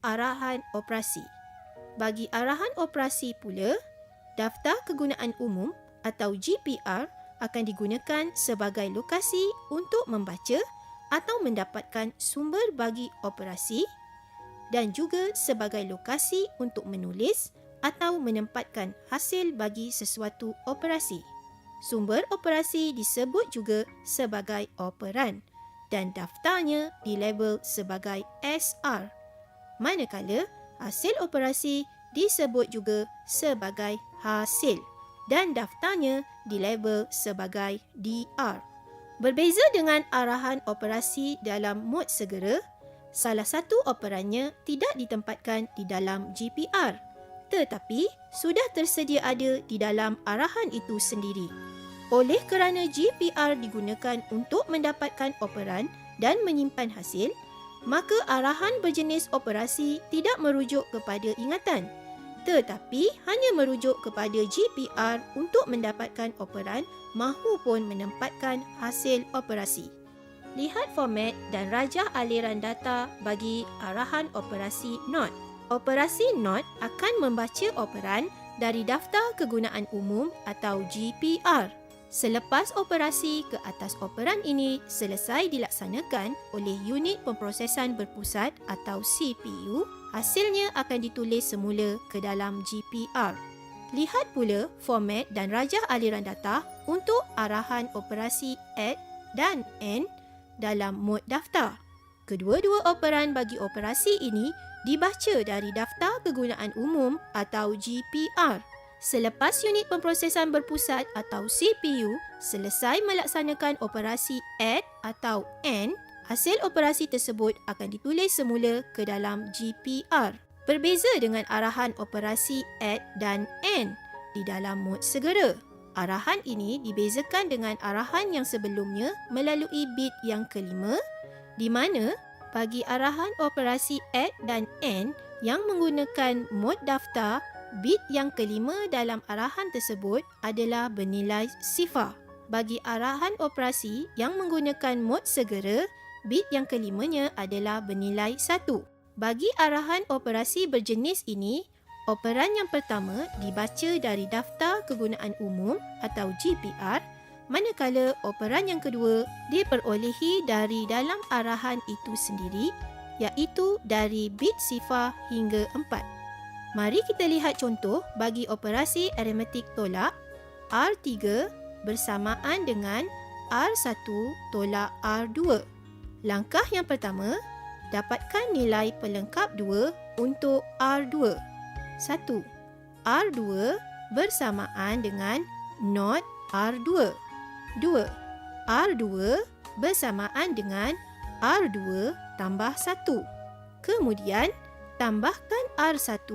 arahan operasi. Bagi arahan operasi pula, Daftar Kegunaan Umum atau GPR akan digunakan sebagai lokasi untuk membaca atau mendapatkan sumber bagi operasi dan juga sebagai lokasi untuk menulis atau menempatkan hasil bagi sesuatu operasi. Sumber operasi disebut juga sebagai operan dan daftarnya dilabel sebagai SR. Manakala hasil operasi disebut juga sebagai hasil dan daftarnya dilabel sebagai DR. Berbeza dengan arahan operasi dalam mod segera, salah satu operannya tidak ditempatkan di dalam GPR, tetapi sudah tersedia ada di dalam arahan itu sendiri. Oleh kerana GPR digunakan untuk mendapatkan operan dan menyimpan hasil, maka arahan berjenis operasi tidak merujuk kepada ingatan, tetapi hanya merujuk kepada GPR untuk mendapatkan operan mahupun menempatkan hasil operasi. Lihat format dan rajah aliran data bagi arahan operasi NOT. Operasi NOT akan membaca operan dari Daftar Kegunaan Umum atau GPR. Selepas operasi ke atas operan ini selesai dilaksanakan oleh unit pemprosesan berpusat atau CPU, hasilnya akan ditulis semula ke dalam GPR. Lihat pula format dan rajah aliran data untuk arahan operasi ADD dan AND dalam mod daftar. Kedua-dua operan bagi operasi ini dibaca dari Daftar Kegunaan Umum atau GPR. Selepas unit pemprosesan berpusat atau CPU selesai melaksanakan operasi ADD atau AND, hasil operasi tersebut akan ditulis semula ke dalam GPR. Berbeza dengan arahan operasi ADD dan AND di dalam mod segera. Arahan ini dibezakan dengan arahan yang sebelumnya melalui bit yang kelima, di mana bagi arahan operasi ADD dan AND yang menggunakan mod daftar, bit yang kelima dalam arahan tersebut adalah bernilai sifar. Bagi arahan operasi yang menggunakan mod segera, bit yang kelimanya adalah bernilai 1. Bagi arahan operasi berjenis ini, operan yang pertama dibaca dari Daftar Kegunaan Umum atau GPR, manakala operan yang kedua diperolehi dari dalam arahan itu sendiri, iaitu dari bit sifar hingga 4. Mari kita lihat contoh bagi operasi aritmetik tolak R3 bersamaan dengan R1 tolak R2. Langkah yang pertama, dapatkan nilai pelengkap 2 untuk R2. 1. R2 bersamaan dengan not R2. 2. R2 bersamaan dengan R2 tambah 1. Kemudian, tambahkan R1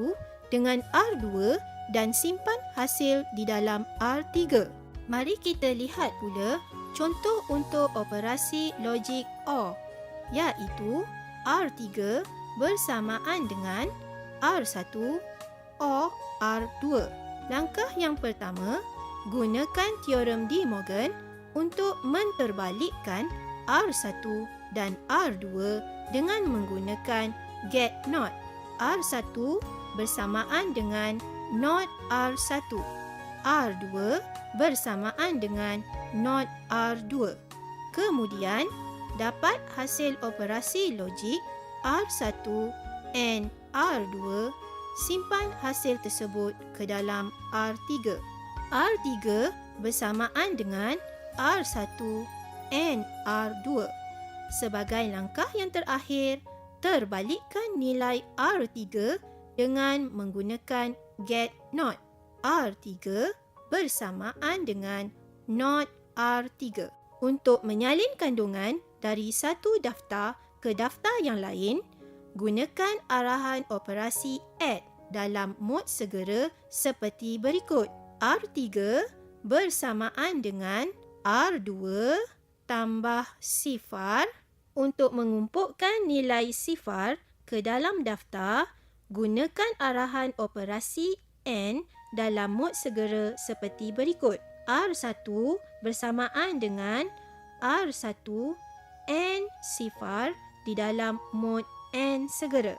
dengan R2 dan simpan hasil di dalam R3. Mari kita lihat pula contoh untuk operasi logik OR, iaitu R3 bersamaan dengan R1 OR R2. Langkah yang pertama, gunakan teorem De Morgan untuk menterbalikkan R1 dan R2 dengan menggunakan get not. R1 bersamaan dengan not R1. R2 bersamaan dengan not R2. Kemudian, dapat hasil operasi logik R1 and R2, simpan hasil tersebut ke dalam R3. R3 bersamaan dengan R1 and R2. Sebagai langkah yang terakhir, terbalikkan nilai R3 dengan menggunakan get not. R3 bersamaan dengan not R3. Untuk menyalin kandungan dari satu daftar ke daftar yang lain, gunakan arahan operasi add dalam mod segera seperti berikut. R3 bersamaan dengan R2 tambah sifar. Untuk mengumpulkan nilai sifar ke dalam daftar, gunakan arahan operasi AND dalam mod segera seperti berikut. R1 bersamaan dengan R1 AND sifar di dalam mod AND segera.